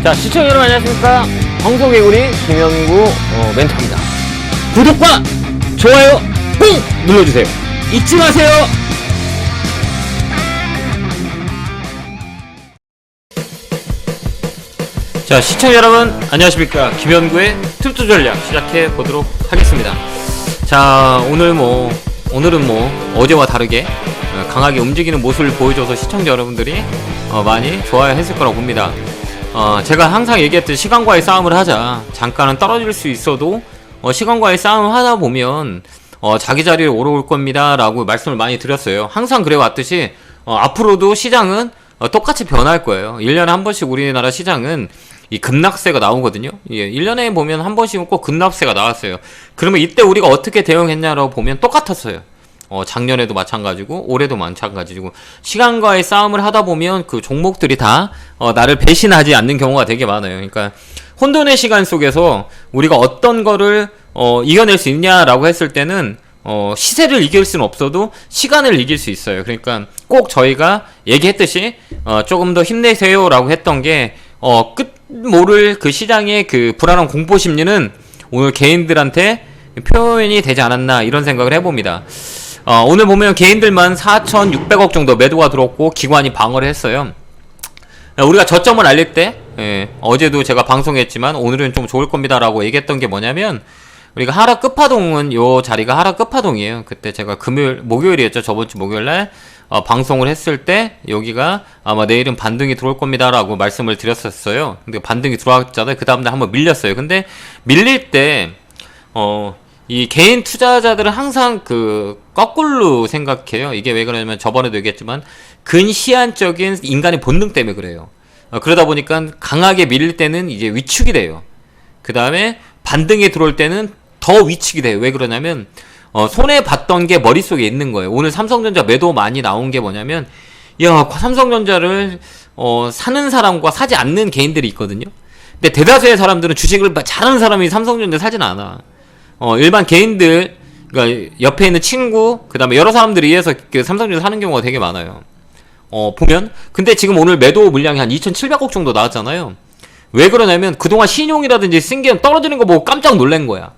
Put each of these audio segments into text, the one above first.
자, 시청자 여러분 안녕하십니까. 방송개구리 김영구 멘토입니다. 구독과 좋아요 꾹 눌러주세요. 잊지 마세요. 자, 시청자 여러분 안녕하십니까. 김영구의 투투 전략 시작해 보도록 하겠습니다. 자, 오늘은 어제와 다르게 강하게 움직이는 모습을 보여줘서 시청자 여러분들이 많이 좋아했을 거라고 봅니다. 제가 항상 얘기했듯이 시간과의 싸움을 하자. 잠깐은 떨어질 수 있어도 시간과의 싸움을 하다 보면 자기 자리에 오를 겁니다 라고 말씀을 많이 드렸어요. 항상 그래왔듯이 앞으로도 시장은 똑같이 변할 거예요. 1년에 한 번씩 우리나라 시장은 이 급락세가 나오거든요. 예, 1년에 보면 한 번씩은 꼭 급락세가 나왔어요. 그러면 이때 우리가 어떻게 대응했냐라고 보면 똑같았어요. 작년에도 마찬가지고 올해도 마찬가지고 시간과의 싸움을 하다 보면 그 종목들이 다 나를 배신하지 않는 경우가 되게 많아요. 그러니까 혼돈의 시간 속에서 우리가 어떤 거를 이겨낼 수 있냐라고 했을 때는 시세를 이길 수는 없어도 시간을 이길 수 있어요. 그러니까 꼭 저희가 얘기했듯이 조금 더 힘내세요라고 했던 게 끝 모를 그 시장의 그 불안한 공포 심리는 오늘 개인들한테 표현이 되지 않았나 이런 생각을 해봅니다. 오늘 보면 개인들만 4,600억 정도 매도가 들어왔고 기관이 방어를 했어요. 우리가 저점을 알릴 때 어제도 제가 방송했지만 오늘은 좀 좋을 겁니다 라고 얘기했던 게 뭐냐면 우리가 하락 끝파동은 요 자리가 하락 끝파동이에요. 그때 제가 목요일이었죠. 저번주 목요일날 방송을 했을 때 여기가 아마 내일은 반등이 들어올 겁니다 라고 말씀을 드렸었어요. 근데 반등이 들어왔잖아요. 그 다음날 한번 밀렸어요. 근데 밀릴 때 이 개인 투자자들은 항상 그 거꾸로 생각해요. 이게 왜 그러냐면 저번에도 얘기했지만 근시안적인 인간의 본능 때문에 그래요. 그러다 보니까 강하게 밀릴 때는 이제 위축이 돼요. 그 다음에 반등이 들어올 때는 더 위축이 돼요. 왜 그러냐면 손해 봤던 게 머릿속에 있는 거예요. 오늘 삼성전자 매도 많이 나온 게 뭐냐면 야, 삼성전자를 사는 사람과 사지 않는 개인들이 있거든요. 근데 대다수의 사람들은 주식을 잘하는 사람이 삼성전자 사진 않아. 일반 개인들, 그러니까 옆에 있는 친구, 그 다음에 여러 사람들에 의해서 그 삼성전자 사는 경우가 되게 많아요. 보면. 근데 지금 오늘 매도 물량이 한 2,700억 정도 나왔잖아요. 왜 그러냐면 그동안 신용이라든지 쓴게 떨어지는 거 보고 깜짝 놀란 거야.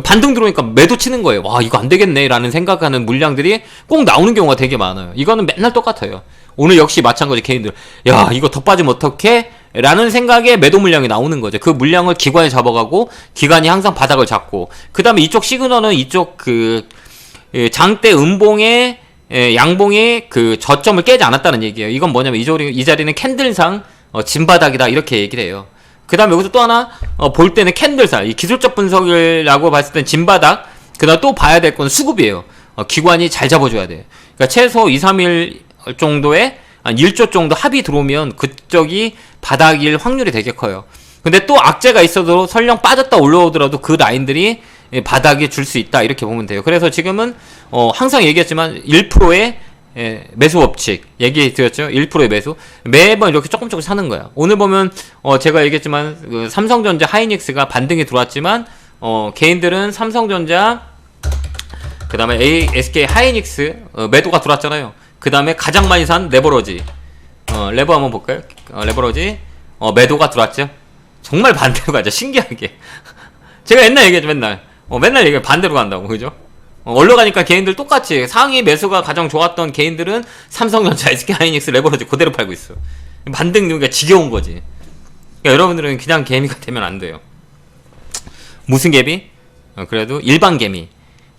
반등 들어오니까 매도 치는 거예요. 와, 이거 안 되겠네 라는 생각하는 물량들이 꼭 나오는 경우가 되게 많아요. 이거는 맨날 똑같아요. 오늘 역시 마찬가지 개인들. 야, 이거 더 빠지면 어떡해? 라는 생각에 매도 물량이 나오는 거죠. 그 물량을 기관이 잡아가고 기관이 항상 바닥을 잡고 그 다음에 이쪽 시그널은 이쪽 그 장대 음봉의 양봉의 그 저점을 깨지 않았다는 얘기예요. 이건 뭐냐면 이 자리는 캔들상 진바닥이다 이렇게 얘기를 해요. 그 다음에 여기서 또 하나 볼 때는 캔들살, 이 기술적 분석이라고 봤을 땐 진바닥, 그 다음 또 봐야 될 건 수급이에요. 기관이 잘 잡아줘야 돼. 그러니까 최소 2, 3일 정도의 한 1조 정도 합이 들어오면 그쪽이 바닥일 확률이 되게 커요. 근데 또 악재가 있어도 설령 빠졌다 올라오더라도 그 라인들이 바닥에 줄 수 있다 이렇게 보면 돼요. 그래서 지금은 항상 얘기했지만 1%의 매수 법칙 얘기 드렸죠. 1%의 매수 매번 이렇게 조금씩 사는 거야. 오늘 보면 제가 얘기했지만 그 삼성전자 하이닉스가 반등이 들어왔지만 개인들은 삼성전자 그 다음에 SK 하이닉스 매도가 들어왔잖아요. 그 다음에 가장 많이 산 레버러지 레버 한번 볼까요? 레버러지 매도가 들어왔죠. 정말 반대로 가죠. 신기하게 제가 옛날 얘기했죠. 맨날 얘기해 반대로 간다고. 그죠? 올라가니까 개인들 똑같이 상위 매수가 가장 좋았던 개인들은 삼성전자, SK하이닉스, 레버러지 그대로 팔고 있어. 반등 능력이 지겨운 거지. 그러니까 여러분들은 그냥 개미가 되면 안 돼요. 무슨 개미? 그래도 일반 개미.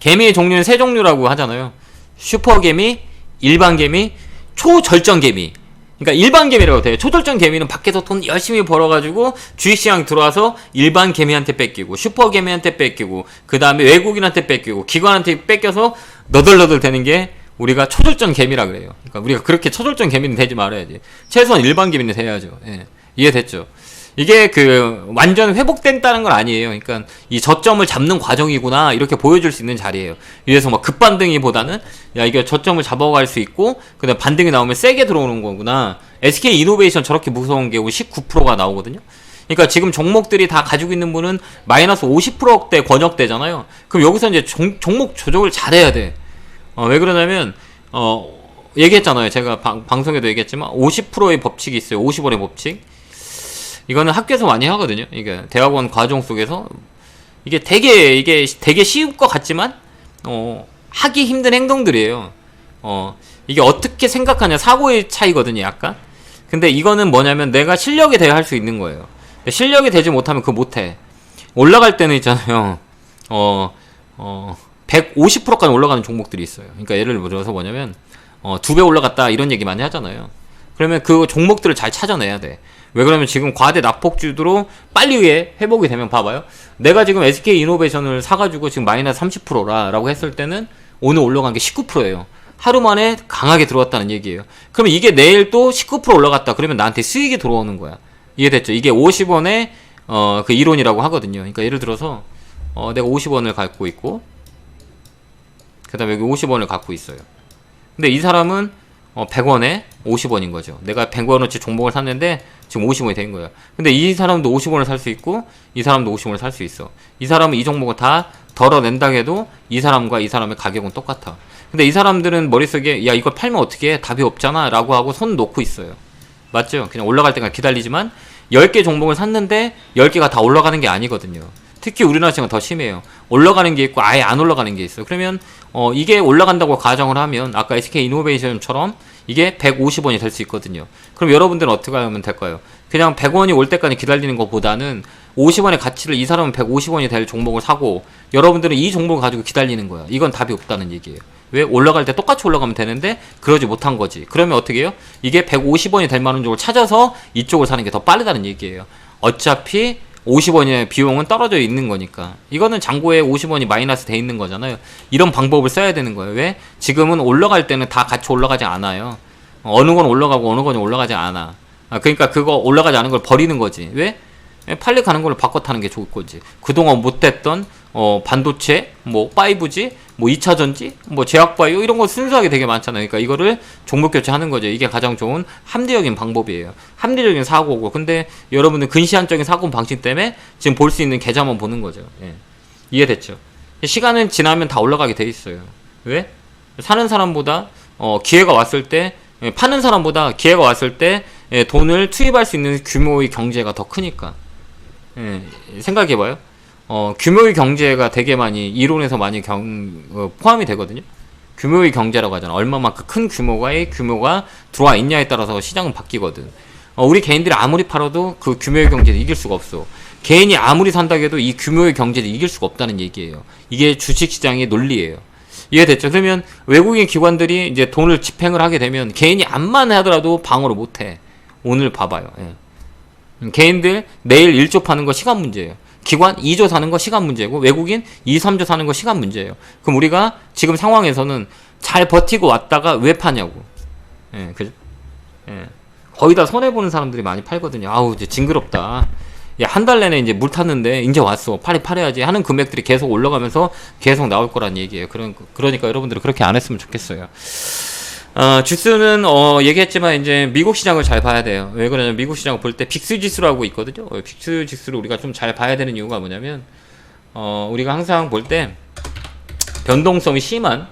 개미의 종류는 세 종류라고 하잖아요. 슈퍼 개미, 일반 개미, 초절정 개미. 그러니까 일반 개미라고 돼요. 초절정 개미는 밖에서 돈 열심히 벌어가지고 주식시장 들어와서 일반 개미한테 뺏기고 슈퍼 개미한테 뺏기고 그 다음에 외국인한테 뺏기고 기관한테 뺏겨서 너덜너덜 되는 게 우리가 초절정 개미라 그래요. 그러니까 우리가 그렇게 초절정 개미는 되지 말아야지. 최소한 일반 개미는 돼야죠. 예. 이해됐죠? 이게 그 완전 회복된다는 건 아니에요. 그러니까 이 저점을 잡는 과정이구나 이렇게 보여줄 수 있는 자리예요. 이래서 막 급반등이보다는 야 이게 저점을 잡아갈 수 있고 그다음 반등이 나오면 세게 들어오는 거구나. SK 이노베이션 저렇게 무서운 게 19%가 나오거든요. 그러니까 지금 종목들이 다 가지고 있는 분은 마이너스 50%대 권역대잖아요. 그럼 여기서 이제 종목 조정을 잘해야 돼. 왜 그러냐면 얘기했잖아요. 제가 방송에도 얘기했지만 50%의 법칙이 있어요. 50원의 법칙. 이거는 학교에서 많이 하거든요. 이게 대학원 과정 속에서 이게 되게 쉬울 것 같지만 하기 힘든 행동들이에요. 이게 어떻게 생각하냐 사고의 차이거든요, 약간. 근데 이거는 뭐냐면 내가 실력에 대해 할 수 있는 거예요. 실력이 되지 못하면 그거 못해. 올라갈 때는 있잖아요. 150%까지 올라가는 종목들이 있어요. 그러니까 예를 들어서 뭐냐면 2배 올라갔다 이런 얘기 많이 하잖아요. 그러면 그 종목들을 잘 찾아내야 돼. 왜 그러면 지금 과대 낙폭주로 빨리 회복이 되면 봐봐요. 내가 지금 SK이노베이션을 사가지고 지금 마이너스 30%라고 했을 때는 오늘 올라간 게 19%예요. 하루 만에 강하게 들어왔다는 얘기예요. 그러면 이게 내일 또 19% 올라갔다. 그러면 나한테 수익이 들어오는 거야. 이해됐죠? 이게 50원의 그 이론이라고 하거든요. 그러니까 예를 들어서 내가 50원을 갖고 있고 그 다음에 여기 50원을 갖고 있어요. 근데 이 사람은 100원에 50원인 거죠. 내가 100원어치 종목을 샀는데 지금 50원이 된 거예요. 근데 이 사람도 50원을 살 수 있고 이 사람도 50원을 살 수 있어. 이 사람은 이 종목을 다 덜어낸다 해도 이 사람과 이 사람의 가격은 똑같아. 근데 이 사람들은 머릿속에 야 이걸 팔면 어떻게 해? 답이 없잖아 라고 하고 손 놓고 있어요. 맞죠? 그냥 올라갈 때까지 기다리지만 10개 종목을 샀는데 10개가 다 올라가는 게 아니거든요. 특히 우리나라 시장은 더 심해요. 올라가는 게 있고 아예 안 올라가는 게 있어요. 그러면 이게 올라간다고 가정을 하면 아까 SK이노베이션처럼 이게 150원이 될 수 있거든요. 그럼 여러분들은 어떻게 하면 될까요? 그냥 100원이 올 때까지 기다리는 것보다는 50원의 가치를 이 사람은 150원이 될 종목을 사고 여러분들은 이 종목을 가지고 기다리는 거야. 이건 답이 없다는 얘기예요. 왜? 올라갈 때 똑같이 올라가면 되는데 그러지 못한 거지. 그러면 어떻게 해요? 이게 150원이 될 만한 쪽을 찾아서 이쪽을 사는 게 더 빠르다는 얘기예요. 어차피 50원의 비용은 떨어져 있는 거니까. 이거는 잔고에 50원이 마이너스 돼 있는 거잖아요. 이런 방법을 써야 되는 거예요. 왜? 지금은 올라갈 때는 다 같이 올라가지 않아요. 어느 건 올라가고 어느 건 올라가지 않아. 그러니까 그거 올라가지 않은 걸 버리는 거지. 왜? 빨리 가는 걸로 바꿔 타는 게 좋을 거지. 그동안 못했던 반도체, 뭐 5G, 뭐 2차전지, 뭐 제약바이오 이런 거 순수하게 되게 많잖아요. 그러니까 이거를 종목 교체하는 거죠. 이게 가장 좋은 합리적인 방법이에요. 합리적인 사고고. 근데 여러분들 근시안적인 사고 방식 때문에 지금 볼 수 있는 계좌만 보는 거죠. 예. 이해됐죠? 시간은 지나면 다 올라가게 돼 있어요. 왜? 사는 사람보다 기회가 왔을 때 파는 사람보다 기회가 왔을 때 돈을 투입할 수 있는 규모의 경제가 더 크니까. 생각해봐요. 규모의 경제가 되게 많이 이론에서 많이 포함이 되거든요. 규모의 경제라고 하잖아. 얼마만큼 큰 규모가 들어와 있냐에 따라서 시장은 바뀌거든. 우리 개인들이 아무리 팔아도 그 규모의 경제를 이길 수가 없어. 개인이 아무리 산다고 해도 이 규모의 경제를 이길 수가 없다는 얘기예요. 이게 주식시장의 논리예요. 이해됐죠? 그러면 외국인 기관들이 이제 돈을 집행을 하게 되면 개인이 암만 하더라도 방어를 못해. 오늘 봐봐요. 개인들 내일 1조 파는 거 시간 문제예요. 기관 2조 사는 거 시간 문제고 외국인 2, 3조 사는 거 시간 문제예요. 그럼 우리가 지금 상황에서는 잘 버티고 왔다가 왜 파냐고. 그죠? 거의 다 손해보는 사람들이 많이 팔거든요. 아우 이제 징그럽다. 야, 한 달 내내 이제 물 탔는데 이제 왔어. 팔아야지 하는 금액들이 계속 올라가면서 계속 나올 거란 얘기예요. 그러니까 여러분들은 그렇게 안 했으면 좋겠어요. 주스는 얘기했지만 이제 미국 시장을 잘 봐야 돼요. 왜 그러냐면 미국 시장을 볼 때 빅스 지수라고 있거든요. 빅스 지수를 우리가 좀 잘 봐야 되는 이유가 뭐냐면 우리가 항상 볼 때 변동성이 심한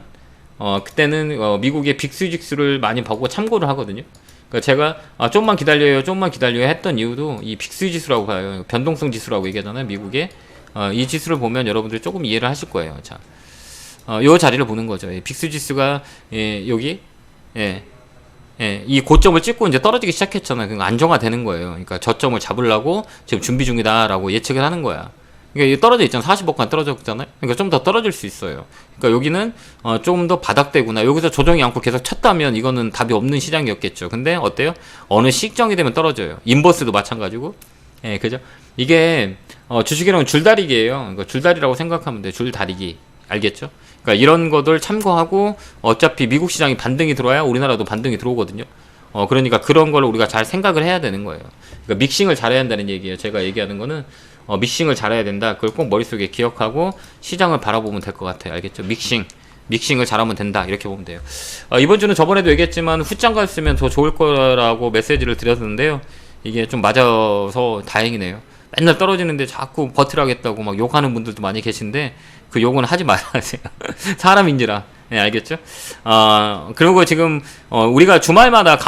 그때는 미국의 빅스 지수를 많이 보고 참고를 하거든요. 그러니까 제가 좀만 기다려요 했던 이유도 이 빅스 지수라고 봐요. 변동성 지수라고 얘기하잖아요. 미국의 이 지수를 보면 여러분들이 조금 이해를 하실 거예요. 자, 요 자리를 보는 거죠. 빅스 지수가 여기 이 고점을 찍고 이제 떨어지기 시작했잖아요. 그러니까 안정화되는 거예요. 그러니까 저점을 잡으려고 지금 준비 중이다라고 예측을 하는 거야. 그러니까 떨어져 있잖아. 40억간 떨어졌잖아요. 그러니까 좀 더 떨어질 수 있어요. 그러니까 여기는 좀 더 바닥대구나. 여기서 조정이 않고 계속 쳤다면 이거는 답이 없는 시장이었겠죠. 근데 어때요? 어느 시점이 되면 떨어져요. 인버스도 마찬가지고. 그죠? 이게 주식이랑 줄다리기예요. 그러니까 줄다리라고 생각하면 돼. 줄다리기. 알겠죠? 그러니까 이런 것들 참고하고 어차피 미국 시장이 반등이 들어와야 우리나라도 반등이 들어오거든요. 그러니까 그런 걸 우리가 잘 생각을 해야 되는 거예요. 그러니까 믹싱을 잘해야 한다는 얘기예요. 제가 얘기하는 거는 믹싱을 잘해야 된다. 그걸 꼭 머릿속에 기억하고 시장을 바라보면 될 것 같아요. 알겠죠? 믹싱을 잘하면 된다. 이렇게 보면 돼요. 이번 주는 저번에도 얘기했지만 후장 갔으면 더 좋을 거라고 메시지를 드렸는데요. 이게 좀 맞아서 다행이네요. 맨날 떨어지는데 자꾸 버티라겠다고 막 욕하는 분들도 많이 계신데 그 욕은 하지 말아야 돼요. 사람인지라. 네, 알겠죠? 그리고 지금, 우리가 주말마다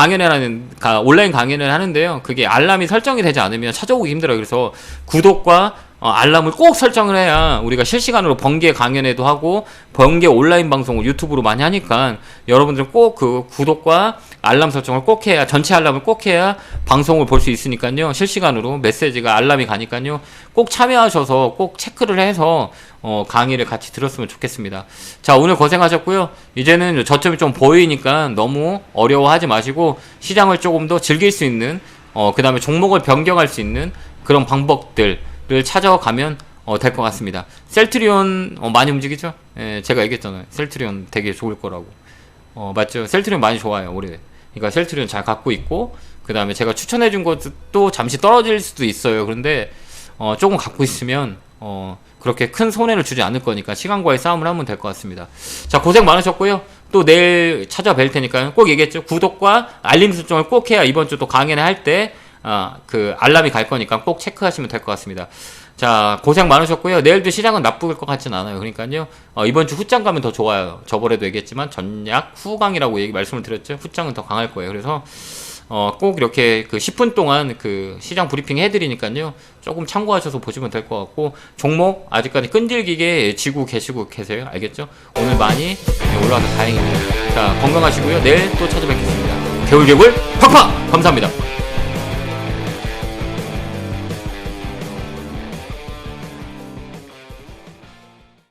온라인 강연을 하는데요. 그게 알람이 설정이 되지 않으면 찾아오기 힘들어요. 그래서 구독과 알람을 꼭 설정을 해야 우리가 실시간으로 번개 강연회도 하고 번개 온라인 방송을 유튜브로 많이 하니까 여러분들은 꼭 그 구독과 알람 설정을 꼭 해야, 전체 알람을 꼭 해야 방송을 볼 수 있으니까요. 실시간으로 메시지가 알람이 가니까요. 꼭 참여하셔서 꼭 체크를 해서 강의를 같이 들었으면 좋겠습니다. 자, 오늘 고생하셨고요. 이제는 저점이 좀 보이니까 너무 어려워하지 마시고 시장을 조금 더 즐길 수 있는 그 다음에 종목을 변경할 수 있는 그런 방법들을 찾아가면 될 것 같습니다. 셀트리온 많이 움직이죠? 예, 제가 얘기했잖아요. 셀트리온 되게 좋을 거라고. 맞죠? 셀트리온 많이 좋아요, 올해. 그러니까 셀트리온 잘 갖고 있고, 그 다음에 제가 추천해준 것도 잠시 떨어질 수도 있어요. 그런데 조금 갖고 있으면 그렇게 큰 손해를 주지 않을 거니까 시간과의 싸움을 하면 될 것 같습니다. 자, 고생 많으셨고요. 또 내일 찾아뵐 테니까요. 꼭 얘기했죠. 구독과 알림 설정을 꼭 해야 이번 주 또 강연을 할 때 그 알람이 갈 거니까 꼭 체크하시면 될 것 같습니다. 자, 고생 많으셨고요. 내일도 시장은 나쁠 것 같진 않아요. 그러니까요. 이번 주 후장 가면 더 좋아요. 저번에도 얘기했지만 전약 후강이라고 말씀을 드렸죠. 후장은 더 강할 거예요. 그래서 꼭 이렇게 그 10분 동안 그 시장 브리핑 해드리니까요. 조금 참고하셔서 보시면 될 것 같고, 종목 아직까지 끈질기게 지고 계세요. 알겠죠? 오늘 많이 올라와서 다행입니다. 자, 건강하시고요. 내일 또 찾아뵙겠습니다. 개울개굴 팍팍! 감사합니다.